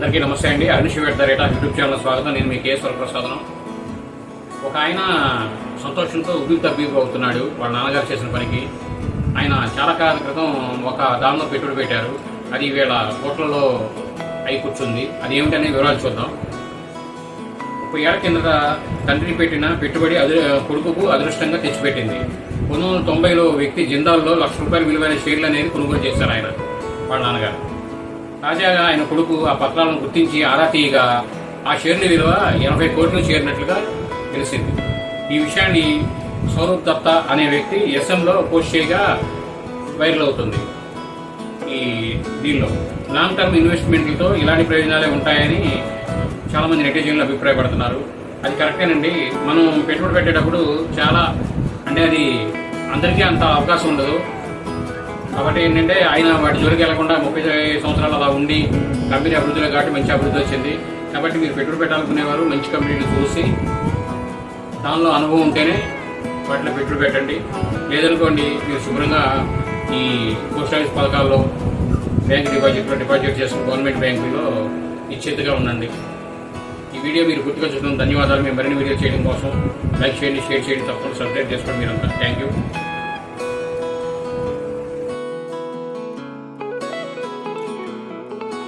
అందరికీ నమస్తే అండి. అరుణ్ శివేట్ ద రేట్ యూట్యూబ్ ఛానల్ స్వాగతం. నేను మీ కేఎస్ వరప్రసాదం. ఒక ఆయన సంతోషంతో ఉబ్బికి తబ్బికి అవుతున్నాడు వాళ్ళ నాన్నగారు చేసిన పనికి. ఆయన చాలా కాలం క్రితం ఒక దానిలో పెట్టుబడి పెట్టారు. అది ఈవేళ కోట్లలో అయి కూర్చుంది. అది ఏమిటనే వివరాలు చూద్దాం. 30 ఏళ్ల కిందట తండ్రి పెట్టిన పెట్టుబడి కొడుకుకు అదృష్టంగా తెచ్చిపెట్టింది. 1990లో వ్యక్తి జిందాల్లో ₹1,00,000 విలువైన షేర్లు అనేది కొనుగోలు చేశారు ఆయన వాళ్ళ నాన్నగారు. తాజాగా ఆయన కొడుకు ఆ పత్రాలను గుర్తించి ఆరా తీయగా ఆ షేర్ల విలువ 80 కోట్లు చేరినట్లుగా తెలిసింది. ఈ విషయాన్ని సౌరవ్ దత్తా అనే వ్యక్తి ఎస్ఎంలో పోస్ట్ చేయగా వైరల్ అవుతుంది. ఈ దీనిలో లాంగ్ టర్మ్ ఇన్వెస్ట్మెంట్లతో ఇలాంటి ప్రయోజనాలే ఉంటాయని చాలామంది నెటిజన్లు అభిప్రాయపడుతున్నారు. అది కరెక్టేనండి. మనం పెట్టుబడి పెట్టేటప్పుడు చాలా అది అందరికీ అంత అవకాశం ఉండదు. కాబట్టి ఏంటంటే ఆయన వాటి జోలికి వెళ్లకుండా 30 సంవత్సరాలు అలా ఉండి కంపెనీ అభివృద్ధిలో కాబట్టి మంచి అభివృద్ధి వచ్చింది. కాబట్టి మీరు పెట్టుబడి పెట్టాలనుకునేవారు మంచి కంపెనీలు చూసి దానిలో అనుభవం ఉంటేనే వాటిలో పెట్టుబడి పెట్టండి. లేదనుకోండి మీరు శుభ్రంగా ఈ పోస్ట్ ఆఫీస్ పథకాల్లో బ్యాంక్ డిపాజిట్ చేసుకుని గవర్నమెంట్ బ్యాంకుల్లో నిశ్చితగా ఉండండి. ఈ వీడియో మీరు పూర్తిగా చూడడం ధన్యవాదాలు. మేము మరిన్ని వీడియో చేయడం కోసం లైక్ చేయండి, షేర్ చేయండి, తప్పకుండా సబ్స్క్రైబ్ చేసుకోండి మీరంతా. Thank you.